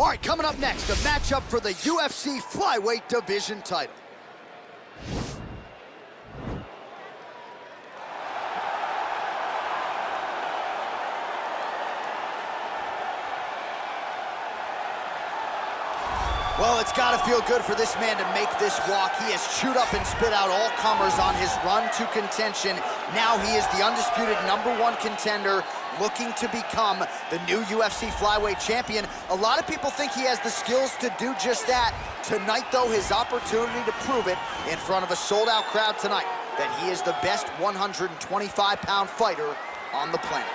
All right, coming up next, a matchup for the UFC flyweight division title. Well, it's got to feel good for this man to make this walk. He has chewed up and spit out all comers on his run to contention. Now he is the undisputed #1 contender, looking to become the new UFC flyweight champion. A lot of people think he has the skills to do just that. Tonight, though, his opportunity to prove it in front of a sold-out crowd tonight, that he is the best 125-pound fighter on the planet.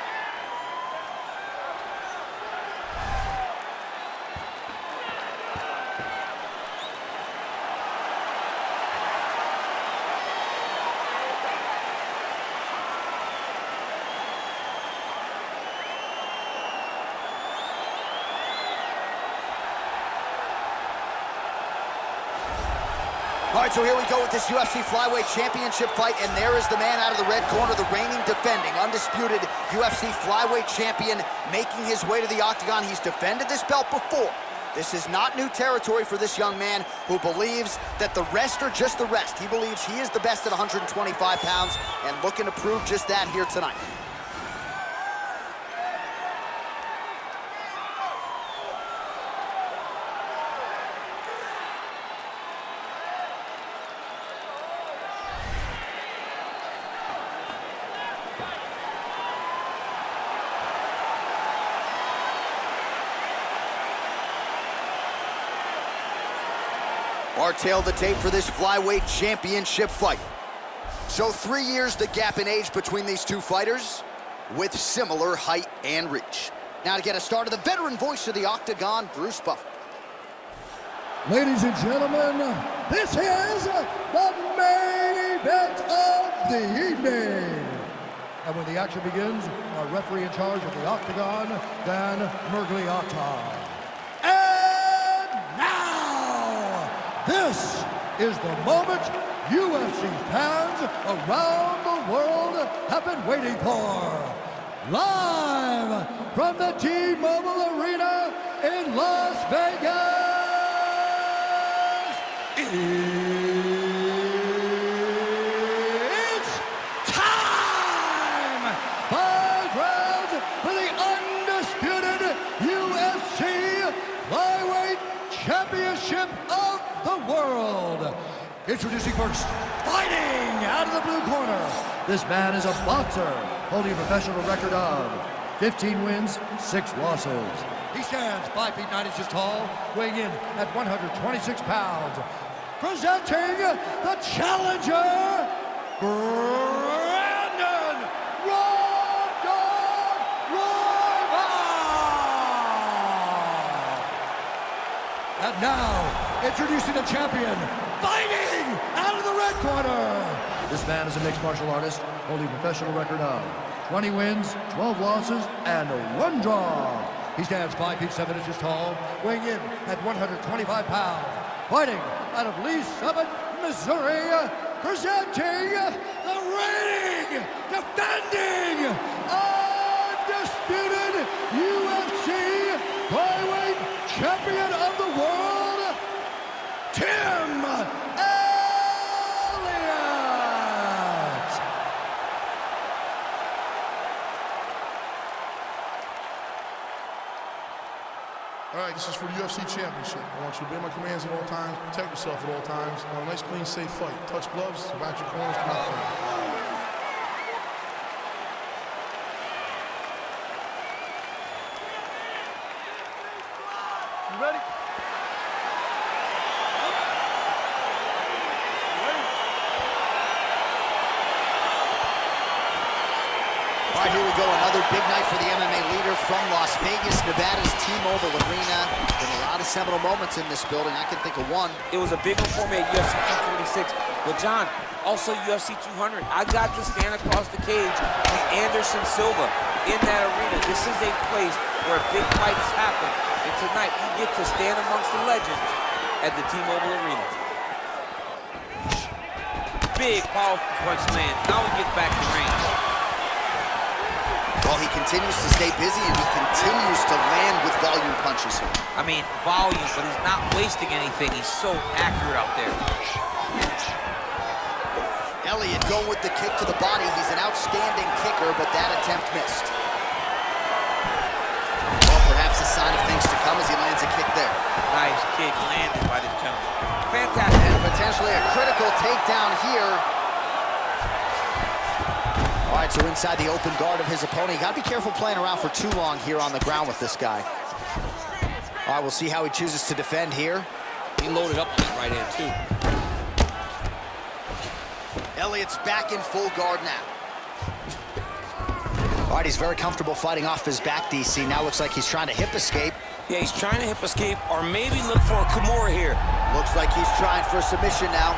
All right, so here we go with this UFC flyweight championship fight, and there is the man out of the red corner, the reigning, defending, undisputed UFC flyweight champion, making his way to the octagon. He's defended this belt before. This is not new territory for this young man who believes that the rest are just the rest. He believes he is the best at 125 pounds and looking to prove just that here tonight. Our tail the tape for this flyweight championship fight. So 3 years the gap in age between these two fighters, with similar height and reach. Now to get us started, the veteran voice of the octagon, Bruce Buffer. Ladies and gentlemen, this is the main event of the evening. And when the action begins, our referee in charge of the octagon, Dan Mergliotta. This is the moment UFC fans around the world have been waiting for. Live from the T-Mobile Arena in Las Vegas, it's time! 5 rounds for the undisputed UFC Flyweight Championship of the world. Introducing first, fighting out of the blue corner. This man is a boxer, holding a professional record of 15 wins, 6 losses. He stands 5 feet 9 inches tall, weighing in at 126 pounds. Presenting the challenger, Brandon Royval. And now, introducing the champion, fighting out of the red corner. This man is a mixed martial artist, holding a professional record of 20 wins, 12 losses, and 1 draw. He stands 5 feet 7 inches tall, weighing in at 125 pounds. Fighting out of Lee Summit, Missouri, presenting the reigning, defending, undisputed UFC flyweight champion of the world, Tim Elliott. All right, this is for the UFC Championship. I want you to obey my commands at all times, protect yourself at all times. I want a nice, clean, safe fight. Touch gloves, back your corners, come out fight. You ready? All right, here we go. Another big night for the MMA leader from Las Vegas, Nevada's T-Mobile Arena. Been a lot of seminal moments in this building. I can think of one. It was a big one for me at UFC 246. But John, also UFC 200. I got to stand across the cage with Anderson Silva in that arena. This is a place where big fights happen. And tonight, you get to stand amongst the legends at the T-Mobile Arena. Big, powerful punch land. Now we get back to range. Well, he continues to stay busy, and he continues to land with volume punches here. I mean, volume, but he's not wasting anything. He's so accurate out there. Elliott going with the kick to the body. He's an outstanding kicker, but that attempt missed. Well, perhaps a sign of things to come as he lands a kick there. Nice kick landed by this gentleman. Fantastic. And potentially a critical takedown here. All right, so inside the open guard of his opponent. You gotta be careful playing around for too long here on the ground with this guy. All right, we'll see how he chooses to defend here. He loaded up on that right hand, too. Elliott's back in full guard now. All right, he's very comfortable fighting off his back, DC. Now looks like he's trying to hip escape. Yeah, he's trying to hip escape or maybe look for a Kimura here. Looks like he's trying for submission now.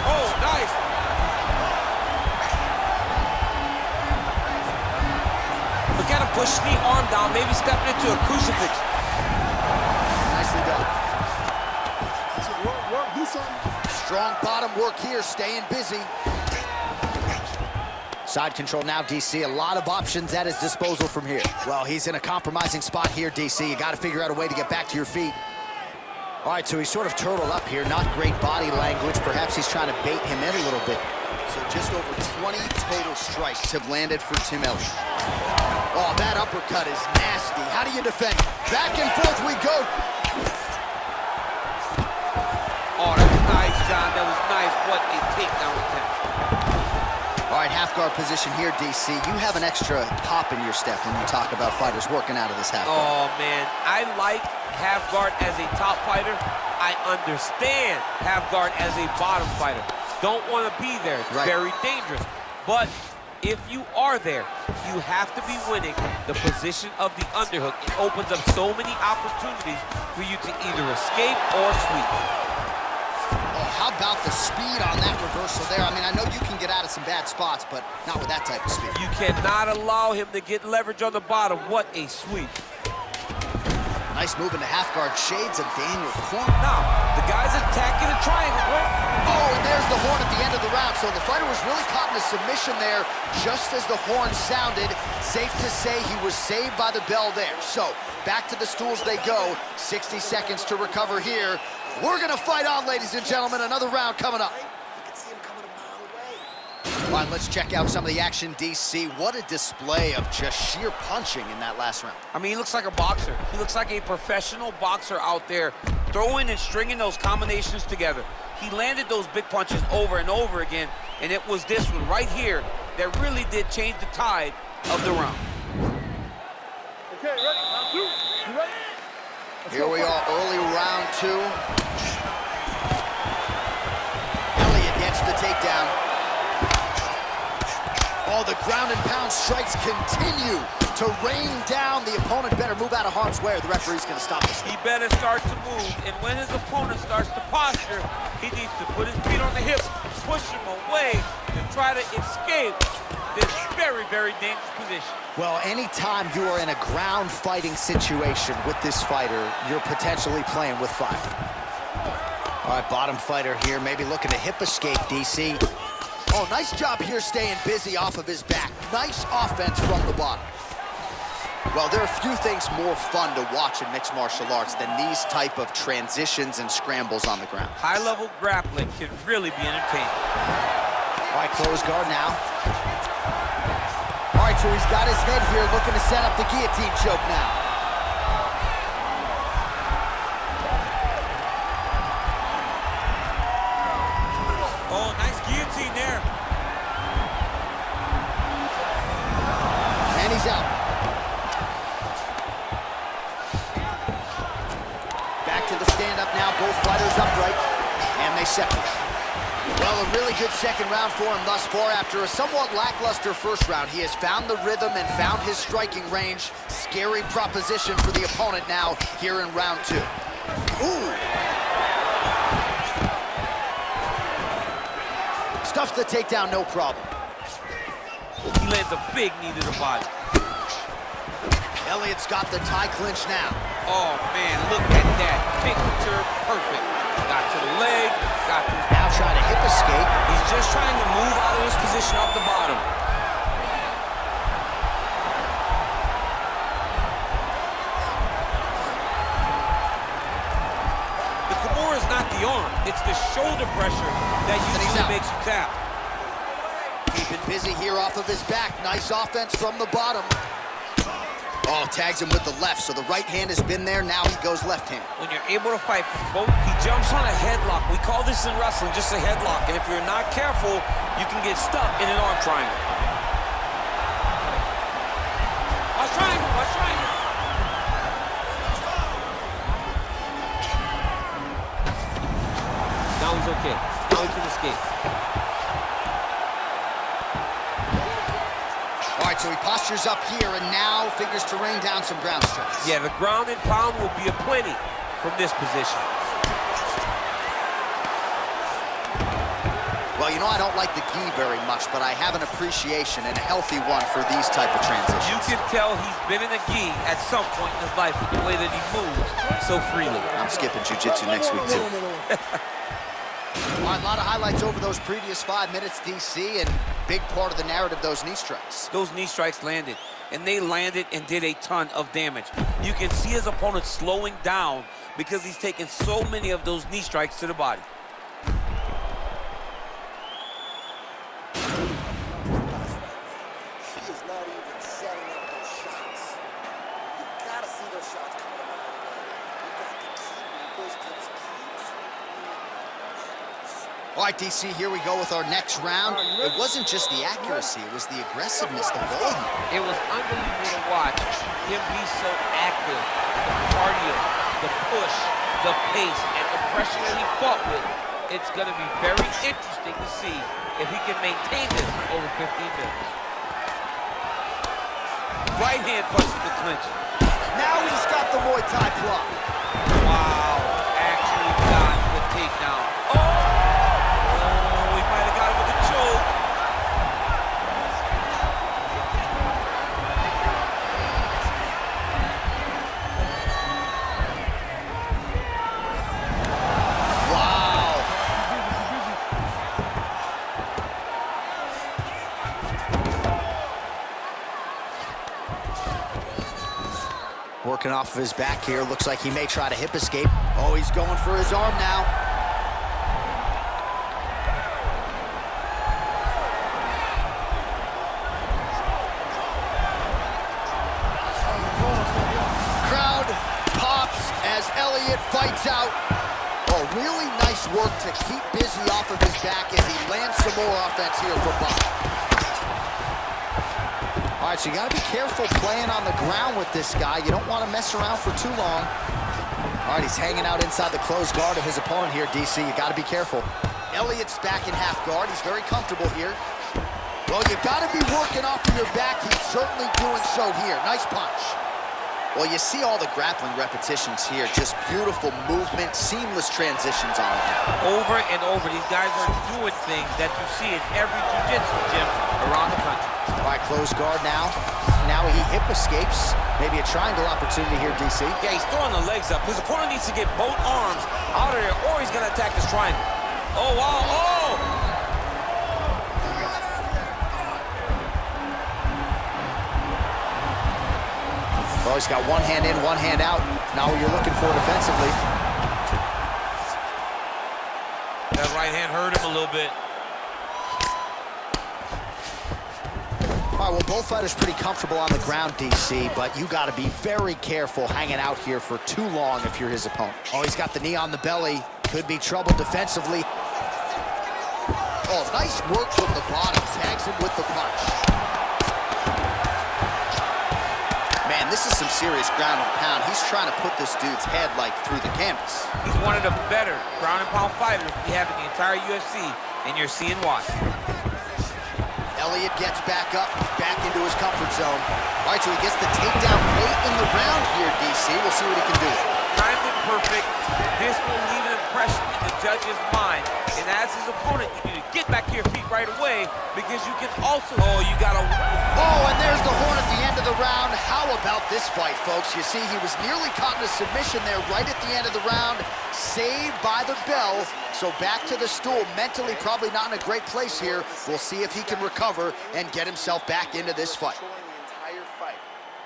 Oh, nice. Look at him push the arm down, maybe stepping into a crucifix. Nicely done. Work, do something. Strong bottom work here, staying busy. Side control now, DC. A lot of options at his disposal from here. Well, he's in a compromising spot here, DC. You got to figure out a way to get back to your feet. All right, so he's sort of turtled up here. Not great body language. Perhaps he's trying to bait him in a little bit. So just over 20 total strikes have landed for Tim Elliott. Oh, that uppercut is nasty. How do you defend? Back and forth we go. Oh, that was nice, John. That was nice. What a takedown attempt. All right, half guard position here, DC. You have an extra pop in your step when you talk about fighters working out of this half guard. Oh, man. I like half guard as a top fighter. I understand half guard as a bottom fighter. Don't want to be there. It's very dangerous. But if you are there, you have to be winning the position of the underhook. It opens up so many opportunities for you to either escape or sweep. How about the speed on that reversal there? I mean, I know you can get out of some bad spots, but not with that type of speed. You cannot allow him to get leverage on the bottom. What a sweep. Nice move into half guard. Shades of Daniel Corn. Now, the guy's attacking a triangle, bro. Oh, and there's the horn at the end of the round. So the fighter was really caught in a submission there just as the horn sounded. Safe to say he was saved by the bell there. So back to the stools they go. 60 seconds to recover here. We're gonna fight on, ladies and gentlemen. Another round coming up. All right, let's check out some of the action, DC. What a display of just sheer punching in that last round. I mean, he looks like a boxer. He looks like a professional boxer out there, throwing and stringing those combinations together. He landed those big punches over and over again, and it was this one right here that really did change the tide of the round. Okay, ready? Round 2. You ready? Here we are, early round 2. Elliott gets the takedown. Oh, the ground and pound strikes continue to rain down. The opponent better move out of harm's way or the referee's gonna stop this. He better start to move, and when his opponent starts to posture, he needs to put his feet on the hips, push him away to try to escape this very, very dangerous position. Well, anytime you are in a ground fighting situation with this fighter, you're potentially playing with fire. All right, bottom fighter here, maybe looking to hip escape, DC. Oh, nice job here staying busy off of his back. Nice offense from the bottom. Well, there are few things more fun to watch in mixed martial arts than these type of transitions and scrambles on the ground. High-level grappling can really be entertaining. All right, close guard now. All right, so he's got his head here looking to set up the guillotine choke now. Oh, nice guillotine there. And he's out. Back to the stand-up now, both fighters upright, and they separate. Well, a really good second round for him thus far. After a somewhat lackluster first round, he has found the rhythm and found his striking range. Scary proposition for the opponent now here in round 2. Ooh! Stuffs the takedown, no problem. He lands a big knee to the body. Elliott's got the tie clinch now. Oh, man, look at that. Picture perfect. Got to the leg, got to... Now trying to hip escape. He's just trying to move out of this position off the bottom. The Kimura is not the arm. It's the shoulder pressure that usually makes you tap. Keeping busy here off of his back. Nice offense from the bottom. Oh, tags him with the left, so the right hand has been there. Now he goes left hand. When you're able to fight both, he jumps on a headlock. We call this in wrestling just a headlock. And if you're not careful, you can get stuck in an arm triangle. Watch triangle, watch triangle. Now he's okay. Now he can escape. All right, so he postures up here and now figures to rain down some ground strikes. Yeah, the ground and pound will be aplenty from this position. Well, you know, I don't like the gi very much, but I have an appreciation and a healthy one for these type of transitions. You can tell he's been in a gi at some point in his life with the way that he moves so freely. I'm skipping jiu-jitsu next week, too. All right, a lot of highlights over those previous 5 minutes, DC, and big part of the narrative, those knee strikes. Those knee strikes landed, and they landed and did a ton of damage. You can see his opponent slowing down because he's taken so many of those knee strikes to the body. He is not even setting up those shots. You gotta see those shots coming out. You got to keep those kicks. All right, DC, here we go with our next round. It wasn't just the accuracy, it was the aggressiveness, the volume. It was unbelievable to watch him be so active. The cardio, the push, the pace, and the pressure that he fought with. It's going to be very interesting to see if he can maintain this over 15 minutes. Right hand punch to the clinch. Now he's got the Muay Thai block. Wow, actually got the takedown. Oh! Working off of his back here. Looks like he may try to hip escape. Oh, he's going for his arm now. Crowd pops as Elliott fights out. Oh, really nice work to keep busy off of his back as he lands some more offense here from Bob. All right, so you got to be careful playing on the ground with this guy. You don't want to mess around for too long. All right, he's hanging out inside the closed guard of his opponent here, DC. You got to be careful. Elliott's back in half guard. He's very comfortable here. Well, you got to be working off of your back. He's certainly doing so here. Nice punch. Well, you see all the grappling repetitions here. Just beautiful movement, seamless transitions on it. Over and over, these guys are doing things that you see in every jiu-jitsu gym around the country. All right, closed guard now. Now he hip escapes. Maybe a triangle opportunity here, DC. Yeah, he's throwing the legs up. His opponent needs to get both arms out of there, or he's going to attack this triangle. Oh, wow. Oh! Well, he's got one hand in, one hand out. Now what you're looking for defensively. That right hand hurt him a little bit. All right, well, both fighters pretty comfortable on the ground, DC, but you got to be very careful hanging out here for too long if you're his opponent. Oh, he's got the knee on the belly. Could be trouble defensively. Oh, nice work from the bottom. Tags him with the punch. Man, this is some serious ground and pound. He's trying to put this dude's head, like, through the canvas. He's one of the better ground and pound fighters we have in the entire UFC, and you're seeing why. Elliott gets back up, back into his comfort zone. All right, so he gets the takedown late in the round here, DC. We'll see what he can do. Timed it perfect. This will leave an impression in the judge's mind. And as his opponent, you need to get back to your feet right right away because you can also, you gotta. Oh, and there's the horn at the end of the round. How about this fight, folks? You see, he was nearly caught in a submission there right at the end of the round. Saved by the bell. So back to the stool. Mentally probably not in a great place here. We'll see if he can recover and get himself back into this fight.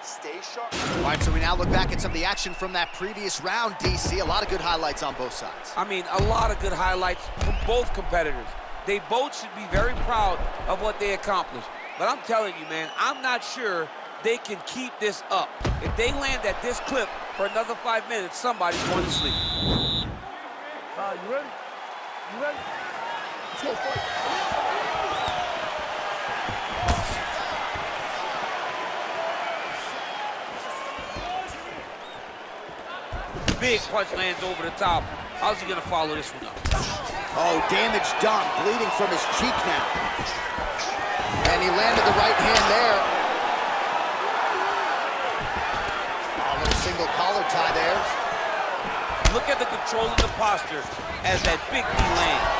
Stay sharp. All right, so we now look back at some of the action from that previous round, DC. A lot of good highlights on both sides. I mean, a lot of good highlights from both competitors. They both should be very proud of what they accomplished. But I'm telling you, man, I'm not sure they can keep this up. If they land at this clip for another 5 minutes, somebody's going to sleep. You ready? You ready? Let's go fight. Big punch lands over the top. How's he gonna follow this one up? Oh, damage done, bleeding from his cheek now. And he landed the right hand there. Oh, a little single collar tie there. Look at the control of the posture as that big knee lands.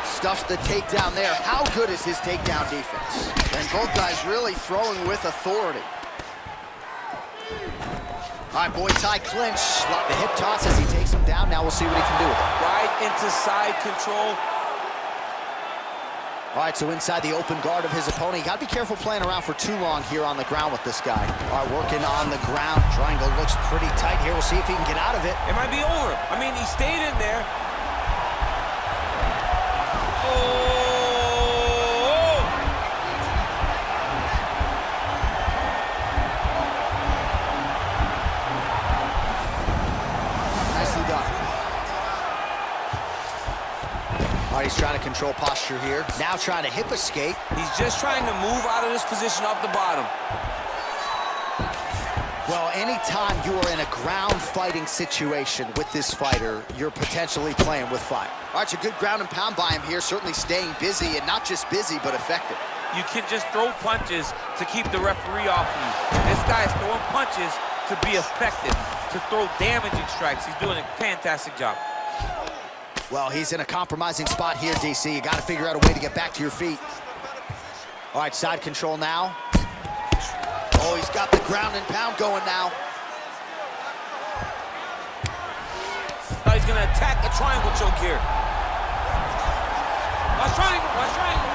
Stuffs the takedown there. How good is his takedown defense? And both guys really throwing with authority. All right, Muay Thai clinch. The hip toss as he takes him down. Now we'll see what he can do with it. Right into side control. All right, so inside the open guard of his opponent. You got to be careful playing around for too long here on the ground with this guy. All right, working on the ground. Triangle looks pretty tight here. We'll see if he can get out of it. It might be over. I mean, he stayed in there. Oh! Nicely done. All right, he's trying to control posture here. Now trying to hip escape. He's just trying to move out of this position off the bottom. Well, anytime you are in a ground fighting situation with this fighter, you're potentially playing with fire. All right, so good ground and pound by him here, certainly staying busy, and not just busy, but effective. You can just throw punches to keep the referee off you. This guy's throwing punches to be effective, to throw damaging strikes. He's doing a fantastic job. Well, he's in a compromising spot here, DC. You got to figure out a way to get back to your feet. All right, side control now. Oh, he's got the ground and pound going now. Now he's going to attack the triangle choke here. Watch triangle, watch triangle.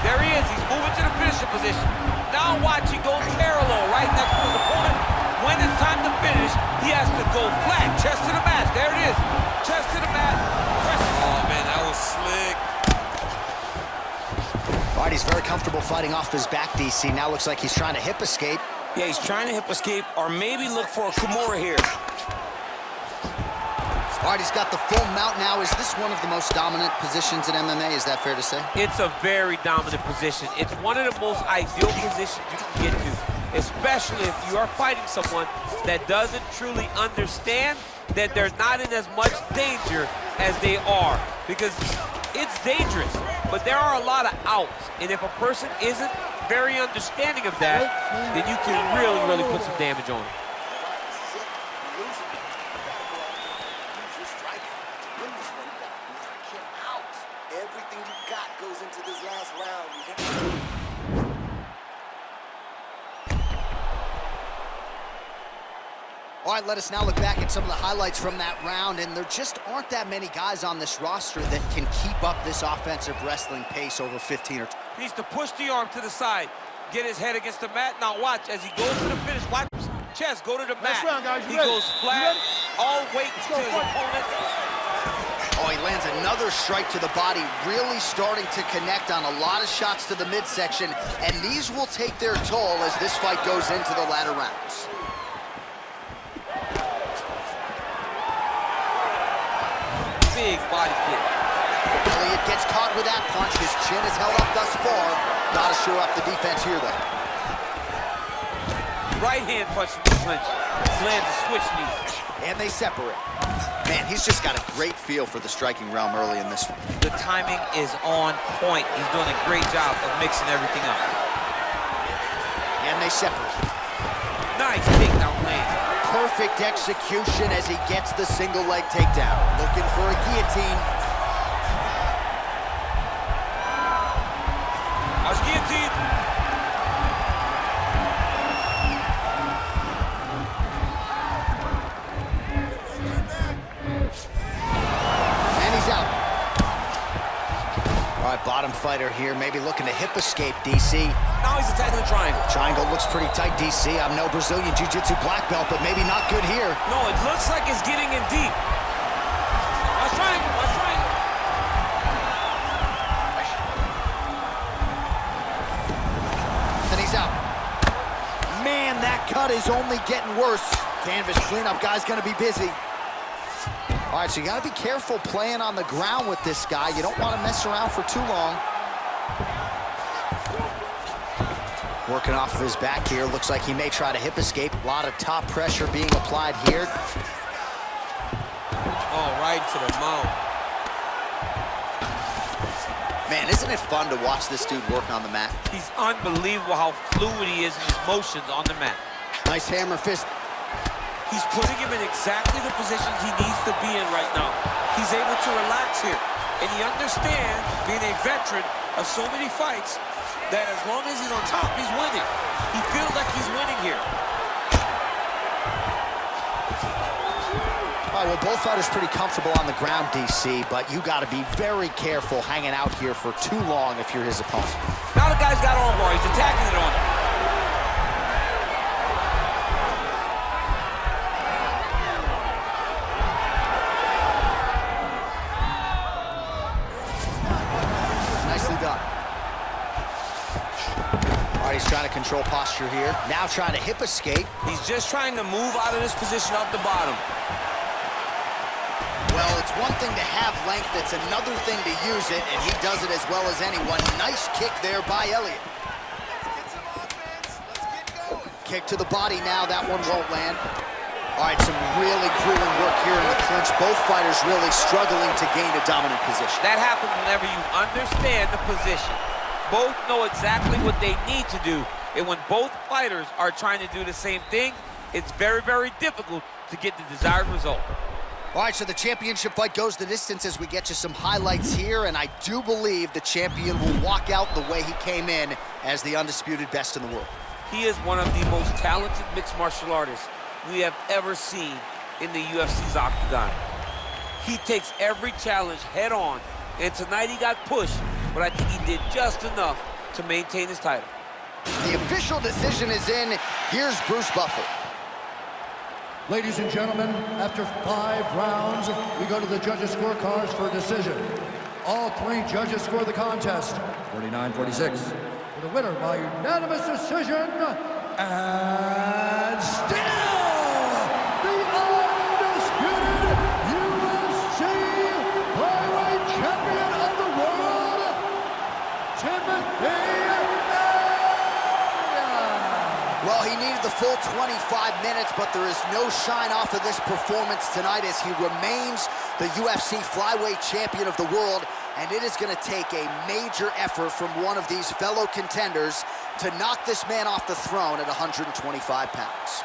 There he is, he's moving to the finisher position. Now watch, he goes parallel right next to his opponent. When it's time to finish, he has to go flat, chest to the mat. There it is, chest to the mat. Oh man, that was slick. All right, he's very comfortable fighting off his back, DC. Now looks like he's trying to hip escape. Yeah, he's trying to hip escape or maybe look for a Kimura here. All right, he's got the full mount now. Is this one of the most dominant positions in MMA? Is that fair to say? It's a very dominant position. It's one of the most ideal positions you can get to, especially if you are fighting someone that doesn't truly understand that they're not in as much danger as they are, because it's dangerous, but there are a lot of outs, and if a person isn't very understanding of that, then you can really put some damage on them. Everything you got goes into this last round. All right, let us now look back at some of the highlights from that round, and there just aren't that many guys on this roster that can keep up this offensive wrestling pace over 15 or 20. He needs to push the arm to the side, get his head against the mat. Now watch, as he goes to the finish, watch his chest, go to the mat. round, guys. He You ready? goes flat, all weight to his opponent. Oh, he lands another strike to the body, really starting to connect on a lot of shots to the midsection, and these will take their toll as this fight goes into the latter rounds. Big body kick. Elliott gets caught with that punch. His chin is held up thus far. Gotta show up the defense here, though. Right hand punch from the clinch. Lands a switch knee. And they separate. Man, he's just got a great feel for the striking realm early in this one. The timing is on point. He's doing a great job of mixing everything up. And they separate. Nice takedown land. Perfect execution as he gets the single leg takedown. Looking for a guillotine. How's guillotine? And he's out. All right, bottom fighter here, maybe looking to hip escape, DC. Now he's attacking the triangle. Triangle looks pretty tight, DC. I'm no Brazilian Jiu-Jitsu black belt, but maybe not good here. No, it looks like it's getting in deep. Watch triangle, watch triangle. And he's out. Man, that cut is only getting worse. Canvas cleanup guy's gonna be busy. All right, so you gotta be careful playing on the ground with this guy. You don't wanna mess around for too long. Working off of his back here. Looks like he may try to hip escape. A lot of top pressure being applied here. Oh, right to the mount. Man, isn't it fun to watch this dude work on the mat? He's unbelievable how fluid he is in his motions on the mat. Nice hammer fist. He's putting him in exactly the positions he needs to be in right now. He's able to relax here. And he understands, being a veteran of so many fights, that as long as he's on top, he's winning. He feels like he's winning here. All right, well, both fighters pretty comfortable on the ground, DC, but you got to be very careful hanging out here for too long if you're his opponent. Now the guy's got arm bar. He's attacking it on him. Nicely done. All right, he's trying to control posture here. Now trying to hip escape. He's just trying to move out of this position up the bottom. Well, it's one thing to have length, it's another thing to use it, and he does it as well as anyone. Nice kick there by Elliott. Let's get some offense. Let's get going. Kick to the body now, that one won't land. All right, some really grueling work here in the clinch. Both fighters really struggling to gain a dominant position. That happens whenever you understand the position. Both know exactly what they need to do, and when both fighters are trying to do the same thing, it's very, very difficult to get the desired result. All right, so the championship fight goes the distance as we get you some highlights here, and I do believe the champion will walk out the way he came in as the undisputed best in the world. He is one of the most talented mixed martial artists we have ever seen in the UFC's octagon. He takes every challenge head on, and tonight he got pushed, but I think he did just enough to maintain his title. The official decision is in. Here's Bruce Buffer. Ladies and gentlemen, after 5 rounds, we go to the judges' scorecards for a decision. All 3 judges score the contest, 49-46. For the winner by unanimous decision, and still the undisputed UFC flyweight champion of the world, Timothy. Well, he needed the full 25 minutes, but there is no shine off of this performance tonight as he remains the UFC flyweight champion of the world, and it is going to take a major effort from one of these fellow contenders to knock this man off the throne at 125 pounds.